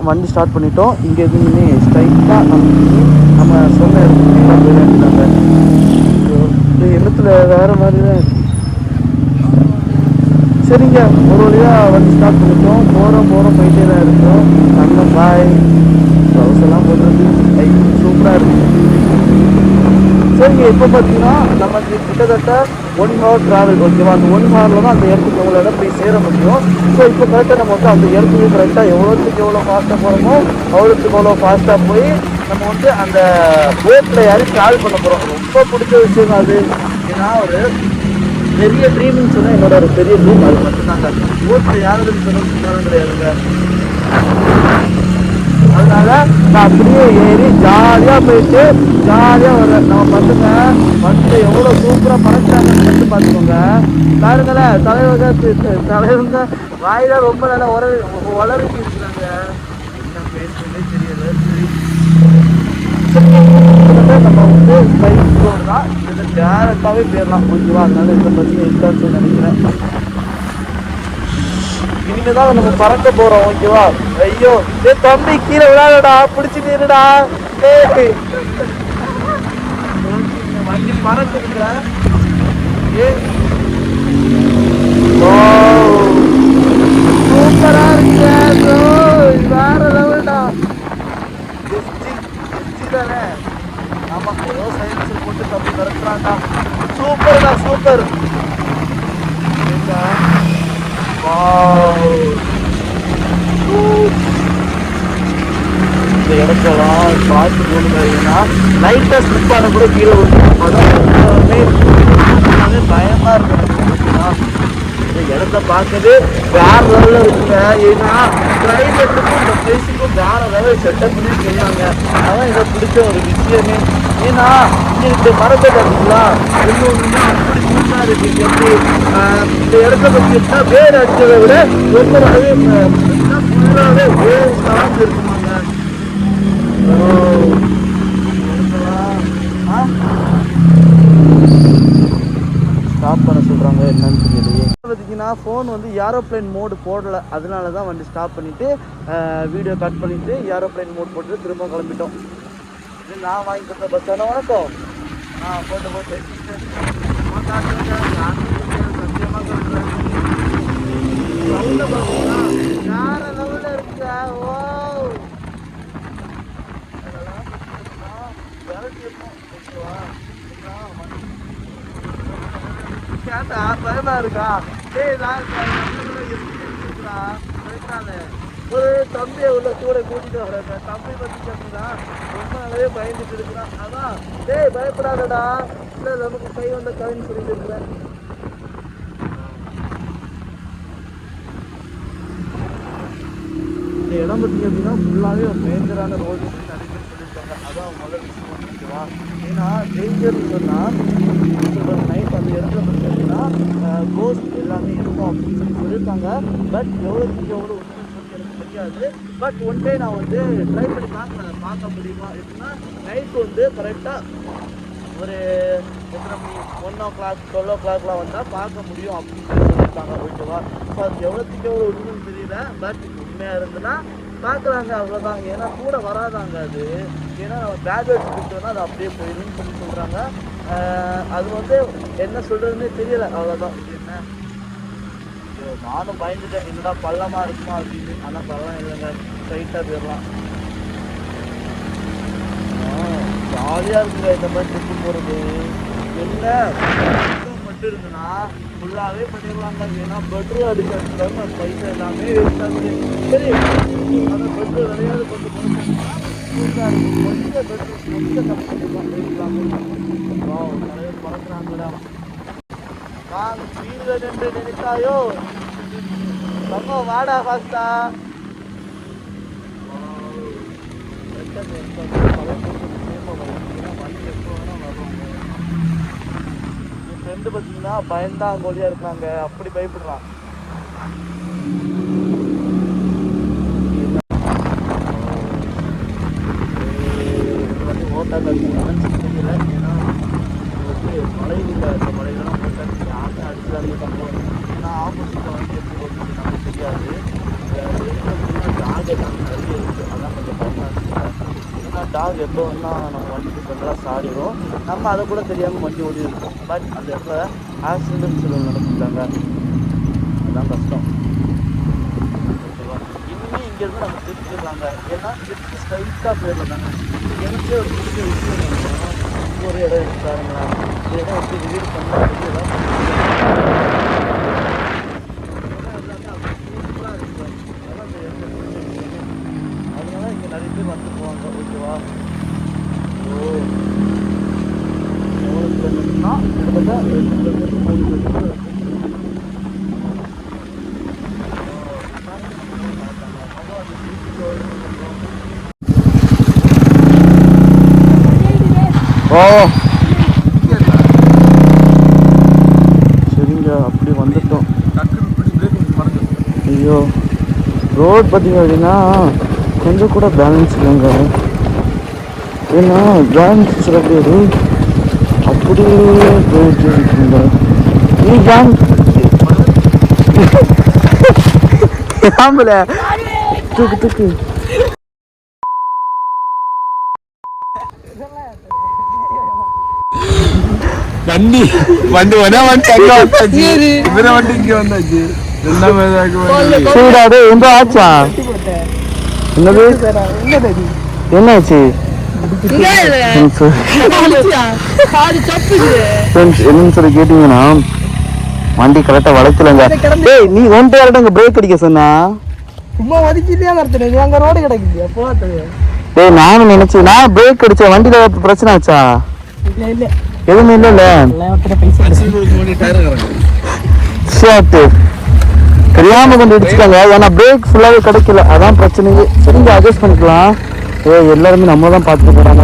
வண்டி ஸ்டார்ட் பண்ணிட்டோம். இங்கே எதுவுமே ஸ்ட்ரைட்டாக நம்ம சொன்ன இடத்துக்கு போயிடாங்க. எண்ணத்தில் வேறு மாதிரி தான் இருக்கு. சரிங்க, ஒரு வழியாக வண்டி ஸ்டார்ட் பண்ணிட்டோம். போகிறோம் போயிட்டே தான் இருக்கோம். நல்ல பாய் ப்ளவுஸ் எல்லாம் போடுறது சூப்பராக இருக்குது. சரிங்க, இப்போ பார்த்தீங்கன்னா நமக்கு கிட்டத்தட்ட 1 hour ட்ராவல். ஓகேவா? அந்த 1 hourல தான் அந்த இடத்துக்கு எவ்வளோ இடம் போய் சேர முடியும். ஸோ இப்போ கரெக்டாக நம்ம வந்து அந்த இடத்துக்கு கரெக்டாக எவ்வளோ ஃபாஸ்ட்டாக போகிறோமோ அவ்வளோத்துக்கு எவ்வளோ ஃபாஸ்ட்டாக போய் நம்ம வந்து அந்த போட்டில் யாரும் ட்ராவல் பண்ண போகிறோம். ரொம்ப பிடிச்ச விஷயம் அது. ஏன்னா ஒரு பெரிய ட்ரீம்னு சொன்னால் என்னோட ஒரு பெரிய ட்ரீம் அது மட்டும்தாங்க. போட்டில் யாரும் கிடையாதுங்க. அதனால நான் அப்படியே ஏறி ஜாலியாக போயிட்டு ஜாலியாக வரேன். நம்ம பசங்க வந்து எவ்வளோ சூப்பராக பறக்கிறாங்கன்னு மட்டும் பார்த்துக்கோங்க. பாருங்களேன், தலைவங்க வாயில ரொம்ப நல்லா வளர்ச்சி இருக்கிறாங்க. என்ன பேசுறதே தெரியல. சரி, நம்ம வந்து பைக் போகிறதா இதை டேரக்டாகவே போயிடலாம். ஓகேவா? அதனால இந்த பஸ்ஸில் இருக்கான்னு நினைக்கிறேன். இனிமேதான் நம்ம பறக்க போறோம். ஓகேவா? ஐயோ தம்பி கீழே விளையாடா, பிடிச்சிட்டு இருடா. வண்டி பறக்குதுங்க. சூப்பரா இருக்கு. வேற லெவல்டா. தானே? ஆமா, ஏதோ சயின்ஸ் போட்டு தம்பி பறக்குறான்டா. சூப்பர்டா, சூப்பர். இந்த இடத்தெல்லாம் பார்த்து போகணுங்கன்னா லைட்டாக ஸ்லிப் ஆன கூட கீழே விட்டுரும். அதான் பயமா இருக்கு. இந்த இடத்த பார்க்கவே வேற லெவலில் இருக்குங்க. ஏன்னா கிளைமேட்டுக்கும் இந்த பிளேஸுக்கும் வேற லெவல் செட்டப் பண்ணி சொன்னாங்க. அதான் இதை பிடிச்ச ஒரு விஷயமே. ஏன்னா இங்கே இந்த மரத்தை பார்த்தீங்களா, இன்னொன்று அப்படி சூப்பராக இருக்கு. எப்படி இந்த இடத்த பற்றினா வேர் அடிச்சதை விட ரொம்பவே ஃபுல்லாகவே வேர் சார்ந்து இருக்குமாங்க. ஸ்டாப் பண்ண சொல்கிறாங்க, என்னன்னு தெரியலையே. பார்த்தீங்கன்னா ஃபோன் வந்து ஏரோப்ளைன் மோடு போடலை. அதனால தான் வண்டி ஸ்டாப் பண்ணிவிட்டு வீடியோ கட் பண்ணிவிட்டு ஏரோப்ளைன் மோட் போட்டு திரும்ப கிளம்பிட்டோம். இது நான் வாங்கி கொடுத்த பஸ் தானே. வணக்கம். போட்டு சத்தியமாக சொல்கிறேன், வேற லெவலில் இருக்குங்க. ஓ கேட்டா பயமா இருக்கா? ஒரு தம்பியை உள்ள கூட கூட்டிட்டு வர்றாங்க. தம்பி பத்தி கேட்டா ரொம்ப நாளாவே பயந்துட்டு இருக்கிறான். அதான் பயப்படாதடா, இல்லை நமக்கு கை வந்த கவின்னு சொல்லிட்டு இருக்கிறேன். இந்த இடம் பார்த்தீங்க அப்படின்னா ஃபுல்லாகவே ஒரு டேஞ்சரான ரோடு நிறைய பேர் சொல்லியிருக்காங்க. அதான் முதல் விஷயம். ஓகேவா? ஏன்னா டேஞ்சர்னு சொன்னால் நைட் அந்த இடத்துல பார்த்தீங்கன்னா கோஸ்ட் எல்லாமே இருக்கும் அப்படின்னு சொல்லியிருக்காங்க. பட் எவ்வளோத்துக்கு எவ்வளோ உண்மைன்னு சொல்லி எனக்கு தெரியாது. பட் ஒன் டே நான் வந்து ட்ரை பண்ணி பார்க்க முடியுமா எப்படின்னா நைட்டு வந்து கரெக்டாக ஒரு எத்தனை மணி 1 o'clock 12 o'clockலாம் வந்தால் பார்க்க முடியும் அப்படின்னு சொல்லியிருக்காங்க. ஓகேவா? ஸோ அது எவ்வளோத்துக்கு எவ்வளோ உண்மைன்னு தெரியல. பட் உண்மையாக இருந்ததுன்னா பார்க்குறாங்க, அவ்வளோதான். ஏன்னா கூட வராதாங்க அது. ஏன்னா நம்ம பேக் வச்சுக்கிட்டோன்னா அது அப்படியே போயிடும்னு சொல்லி சொல்கிறாங்க. அது வந்து என்ன சொல்கிறதுன்னே தெரியலை, அவ்வளோதான். என்ன நானும் பயந்துட்டேன், என்னடா பள்ளமாக இருக்குமா அப்படின்னு. ஆனால் பள்ளம் இல்லைங்க, ஸ்ட்ரைட்டாக போயிடலாம். ஜாலியாக இருக்குங்க இந்த மாதிரி ட்ரிப்பு போகிறது. என்ன மட்டும் இருக்குன்னா ஃபுல்லாகவே பண்ணிடலாங்க. ஏன்னா பெட்ரோல் அடிக்கிறதுக்காக பைசா எல்லாமே வேஸ்ட் ஆகுது. சரி, அந்த பெட்ரோல் விளையாடு கொஞ்சம் கொஞ்சம் பெட்ரோல் கொஞ்சம் கம்மி பண்ணிடலாம். நிறைய பறக்குறாங்கடா. நான் வீட்டில் நின்று நினைத்தாயோ ரொம்ப வாடா ஃபாஸ்டா. என் ஃப்ரெண்டு பார்த்தீங்கன்னா பயந்தாங்கோலியாக இருக்காங்க, அப்படி பயப்படுறான். ஓட்டா கழிச்சுன்னு தெரியல. ஏன்னா வந்து மழையில் இந்த மழையெல்லாம் ஓட்டா யாருமே அடிச்சுடாதீங்க தப்போம். ஏன்னா ஆப்போசிட்டில் வந்து எப்படி ஓட்டுறது நமக்கு தெரியாது. ஜாக நிறைய டாக் எப்போ வேணால் நம்ம வண்டிக்கு கொஞ்சம் சாடிடும், நம்ம அதை கூட தெரியாமல் வண்டி ஓடி இருக்கும். பட் அந்த இடத்துல ஆக்சிடென்ட் சில நடந்துட்டாங்க, அதுதான் கஷ்டம். ஓகேவா, இனிமே இங்கேருந்து நம்ம திருப்பிடுறாங்க, ஏன்னா திருப்பி ஸ்ட்ரைட்டாக போயிடலாங்க. எனக்கு ஒரு பெரிய விஷயம் என்னன்னா, ஒரு இடம் எடுத்தாருங்க, இந்த இடம் எப்படி ரிவீல் பண்ணலாம் வெளியெல்லாம் அதனால இங்கே நிறைய பேர் வந்து போவாங்க. ஓகேவா, ஸோ எவ்வளோ கிலோமீட்டர்னா கிட்டத்தட்ட 2 கிலோமீட்டர் 3 கிலோமீட்டர் இருக்கும். ஓ சரிங்க, அப்படி வந்துட்டோம். ஐயோ, ரோட் பார்த்தீங்க அப்படின்னா கொஞ்சம் கூட பேலன்ஸ் இல்லைங்க. ஏன்னா பேலன்ஸ் சில பேர் அப்படியே போயிட்டு இருக்குங்க. நீ பேலன்ஸ் ஆம்பல தூக்கு தூக்கு. வண்டி வண்டி வந்தாச்சு, இவர வண்டி இங்க வந்தாச்சு. சூடாது எந்த ஆச்சா? என்னது என்னாச்சு? என்னன்னு சொல்லி கேட்டீங்கன்னா வண்டி கரெக்டா வளைக்கலங்க. ஏய், நீ ஒன்றை யார்ட்ட பிரேக் அடிக்க சொன்னா? சும்மா ஒதுக்கிட்டே வரது, அங்க ரோடு கிடைக்குது போகாது. ஏய், நானும் நினைச்சேன், நான் பிரேக் அடிச்சேன், வண்டியில பிரச்சனை ஆச்சா? இல்ல இல்ல எதுவுமே இல்ல. தெரியாம கொண்டு அடிச்சுட்டாங்க, ஏன்னா பிரேக் ஃபுல்லாவே கிடைக்கல, அதான் பிரச்சனையே. சரிங்க, அட்ஜஸ்ட் பண்ணிக்கலாம். எல்லாருமே நம்ம தான் பார்த்துட்டு போறாங்க.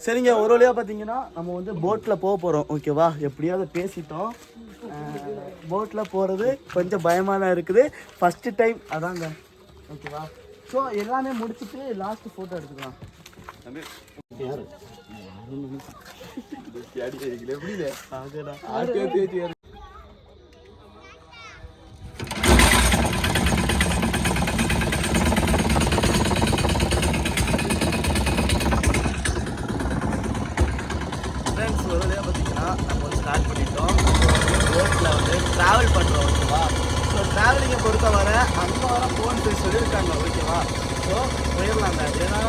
சரிங்க, ஒரு வழியாக பார்த்தீங்கன்னா நம்ம வந்து போட்டில் போக போகிறோம். ஓகேவா, எப்படியாவது பேசிட்டோம். போட்டில் போகிறது கொஞ்சம் பயமாக இருக்குது, ஃபஸ்ட்டு டைம் அதாங்க. ஓகேவா, ஸோ எல்லாமே முடிச்சுட்டு லாஸ்ட்டு ஃபோட்டோ எடுத்துக்கலாம். ஃப்ரெண்ட்ஸ், ஒரு வழியாக பார்த்தீங்கன்னா நம்ம வந்து ஸ்டார்ட் பண்ணிட்டோம். ரோட்டில் வந்து ட்ராவல் பண்ணுறோம். ஓகேவா, ஸோ ட்ராவலிங்கை பொறுத்த வர அங்கே வர ஃபோன் பேசி சொல்லியிருக்காங்க. ஓகேவா, ஸோ போயிடலாங்க. ஏன்னா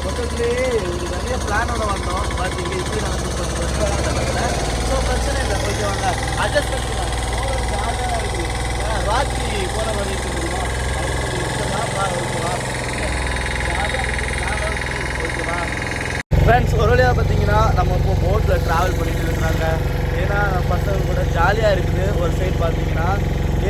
மொத்தத்துலேயே ஒரு நிறைய பிளானோட வந்தோம், பட் இங்கே இப்படி நடந்து ஸோ பிரச்சனை இல்லை. ஓகேவாங்க, அட்ஜஸ்ட் பண்ணிக்கலாம். போகிறது ஜாலியாக இருக்குது. ஏன்னா ராத்திரி போகிற மாதிரி இருக்க முடியுமா? ஓகேவா, ஓகேவா ஃப்ரெண்ட்ஸ், ஒரு வழியாக பார்த்தீங்கன்னா நம்ம இப்போ போட்டில் ட்ராவல் பண்ணிட்டு இருக்கிறாங்க. ஏன்னா பசங்க கூட ஜாலியாக இருக்குது ஒரு சைட் பார்த்தீங்கன்னா.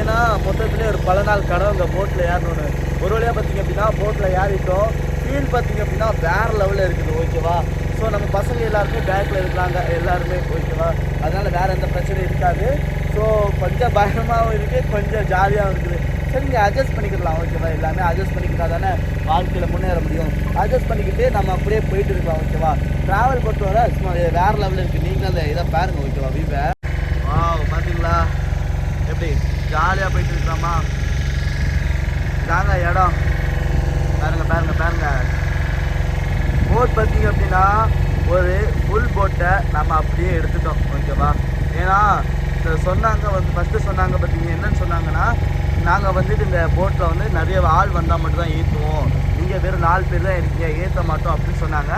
ஏன்னா மொத்தத்துலேயே ஒரு பல நாள் கடவுங்க போட்டில் ஏறணுன்னு. ஒரு வழியாக பார்த்தீங்க அப்படின்னா போட்டில் ஏறிட்டோம். ஃபீல் பார்த்தீங்க அப்படின்னா வேறு லெவலில் இருக்குது. ஓகேவா, ஸோ நம்ம பசங்க எல்லாருமே பேக்கில் இருக்கிறாங்க எல்லாருமே. ஓகேவா, அதனால் வேறு எந்த பிரச்சனையும் இருக்காது. ஸோ கொஞ்சம் பயமாகவும் இருக்குது, கொஞ்சம் ஜாலியாகவும் இருக்குது. சரிங்க, அட்ஜஸ்ட் பண்ணிக்கலாம். ஓகேவா, எல்லாமே அட்ஜஸ்ட் பண்ணிக்கிட்டா தானே வாழ்க்கையில் முன்னேற முடியும். அட்ஜஸ்ட் பண்ணிக்கிட்டு நம்ம அப்படியே போயிட்டு இருக்கலாம். ஓகேவா, ட்ராவல் பொறுத்த வர சும்மா வேறு லெவலில் இருக்குது. நீங்களும் அந்த இதை பாருங்கள். ஓகேவா, வீவை பார்த்தீங்களா எப்படி ஜாலியாக போயிட்டு இருக்கலாமா? தாங்க இடம் பாருங்க பாருங்க பாருங்க. போட் பார்த்தீங்க அப்படின்னா ஒரு ஃபுல் போட்டை நம்ம அப்படியே எடுத்துட்டோம். ஓகேவா, ஏன்னா சொன்னாங்க வந்து ஃபஸ்ட்டு சொன்னாங்க பார்த்தீங்க என்னன்னு சொன்னாங்கன்னா, நாங்கள் வந்துட்டு இந்த போட்டில் வந்து நிறைய ஆள் வந்தால் மட்டும் தான் ஏற்றுவோம், நீங்கள் வெறும் 4 பேர் தான் இருக்கீங்க, ஏற்ற மாட்டோம் அப்படின்னு சொன்னாங்க.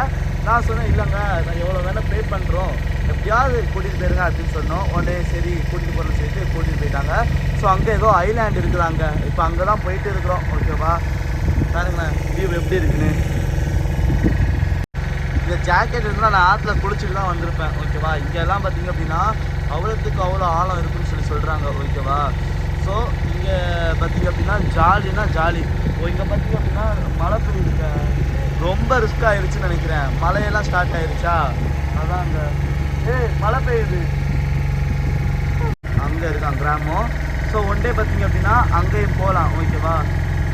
நான் சொன்னேன் இல்லைங்க, நான் எவ்வளோ வேணால் பே பண்ணுறோம், எப்படியாவது கூட்டிகிட்டு போயிருங்க அப்படின்னு சொன்னோம். உடனே சரி கூட்டிகிட்டு போகிறோம்னு சொல்லிட்டு கூட்டிகிட்டு போயிட்டாங்க. ஸோ அங்கே ஏதோ ஐலாண்ட் இருக்குதாங்க, இப்போ அங்கே தான் போயிட்டு இருக்கிறோம். ஓகேவா, பாருங்களேன் வியூ எப்படி இருக்குன்னு. இந்த ஜாக்கெட் இருந்தால் நான் ஆற்றுல குளிச்சுட்டு தான் வந்திருப்பேன். ஓகேவா, இங்கெல்லாம் பார்த்தீங்க அப்படின்னா அவ்வளோத்துக்கு அவ்வளோ ஆழம் இருக்குன்னு சொல்கிறாங்க. ஓகேவா, ஸோ இங்கே பார்த்தீங்க அப்படின்னா ஜாலினா ஜாலி. இங்கே பார்த்தீங்க அப்படின்னா மழை பெய்யுதுங்க, ரொம்ப ரிஸ்க் ஆகிடுச்சுன்னு நினைக்கிறேன். மழையெல்லாம் ஸ்டார்ட் ஆகிடுச்சா, அதான் அங்கே மழை பெய்யுது. அங்கே இருக்கான் கிராமம். ஸோ ஒன் டே பார்த்தீங்க அப்படின்னா அங்கேயும் போகலாம். ஓகேவா,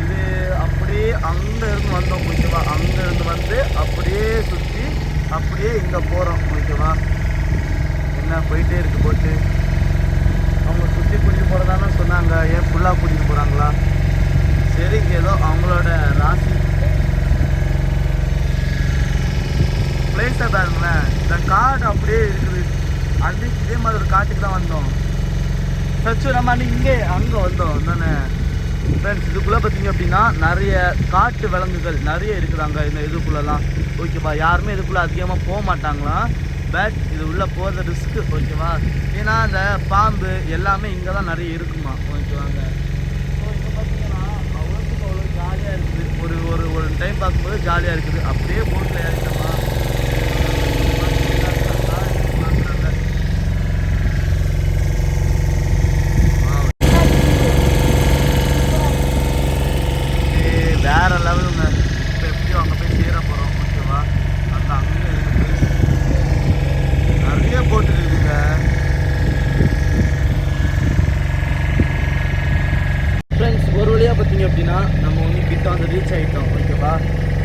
இது அப்படியே அங்கே இருந்து வந்தோம். ஓகேவா, அங்கே இருந்து வந்து அப்படியே சுற்றி அப்படியே இங்கே போகிறோம். ஓகேவா, என்ன போயிட்டே இருக்கு போட்டு. அவங்க சுற்றி கூட்டிகிட்டு போகிறதானே சொன்னாங்க, ஏன் ஃபுல்லாக கூட்டிகிட்டு போகிறாங்களா? சரி, ஏதோ அவங்களோட ராசி. காட்டை பாருங்களேன், இந்த காடு அப்படியே இருக்குது. அன்னைக்கு இதே மாதிரி ஒரு காட்டுக்கு தான் வந்தோம். சச்சு நம்ம அன்னைக்கு இங்கே அங்கே வந்தோம் தானே ஃப்ரெண்ட்ஸ். இதுக்குள்ளே பார்த்தீங்க அப்படின்னா நிறைய காட்டு விலங்குகள் நிறைய இருக்குதாங்க இந்த இதுக்குள்ளெல்லாம். ஓகேவா, யாருமே இதுக்குள்ளே அதிகமாக போக மாட்டாங்களாம். பட் இது உள்ளே போகிற ரிஸ்க்கு. ஓகேவா, ஏன்னா அந்த பாம்பு எல்லாமே இங்கே தான் நிறைய இருக்குமா. ஓகேவாங்க. ஸோ இங்கே பார்த்தீங்கன்னா அவ்வளோத்துக்கு அவ்வளோ ஜாலியாக இருக்குது. ஒரு ஒரு ஒரு டைம் பார்க்கும்போது ஜாலியாக இருக்குது. அப்படியே போட்டில் ஏறிட்டோமா வேற லெவலுங்க. இப்போ எப்படி அங்கே போய் சேர போகிறோம். ஓகேவா, அந்த அங்கே இருக்குது நிறைய போட்டு இருக்குங்க. ஃப்ரெண்ட்ஸ், ஒரு வழியாக பார்த்தீங்க அப்படின்னா நம்ம வந்து கிட்ட வந்து ரீச் ஆகிட்டோம். ஓகேவா,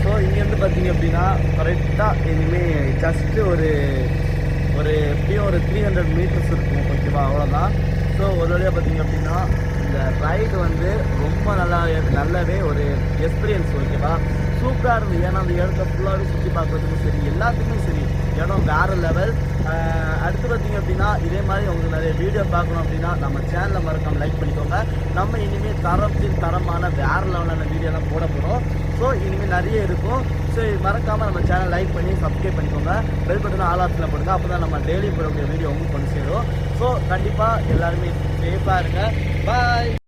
ஸோ இங்கேருந்து பார்த்தீங்க அப்படின்னா கரெக்டாக இனிமேல் ஜஸ்ட்டு ஒரு எப்படியும் ஒரு 300 மீட்டர்ஸ் இருக்கும். ஓகேவா, அவ்வளோதான். ஸோ ஒரு வழியாக பார்த்தீங்க அப்படின்னா இந்த ரைடு வந்து ரொம்ப நல்லாவே ஒரு எக்ஸ்பீரியன்ஸ். ஓகேவா, சூப்பராக இருந்தது. ஏன்னா அந்த இடத்த ஃபுல்லாகவே சுற்றி பார்க்குறதுக்கும் சரி, எல்லாத்துக்குமே சரி, இடம் வேறு லெவல். அடுத்து பார்த்தீங்க அப்படின்னா இதே மாதிரி உங்களுக்கு நிறைய வீடியோ பார்க்கணும் அப்படின்னா நம்ம சேனலை மறக்காமல் லைக் பண்ணிக்கோங்க. நம்ம இனிமேல் தரமான வேறு லெவலான வீடியோலாம் போட போகிறோம். ஸோ இனிமேல் நிறைய இருக்கும். ஸோ மறக்காமல் நம்ம சேனல் லைக் பண்ணி சப்ஸ்கிரைப் பண்ணிக்கோங்க. பெல் பட்டன் ஆல் ஆப்ஷனில் போடுங்க. அப்போ தான் நம்ம டெய்லி போடக்கூடிய வீடியோ உங்களுக்கு கொண்டு சேரும். ஸோ கண்டிப்பாக எல்லாருமே சேஃபாக இருங்க. பாய்.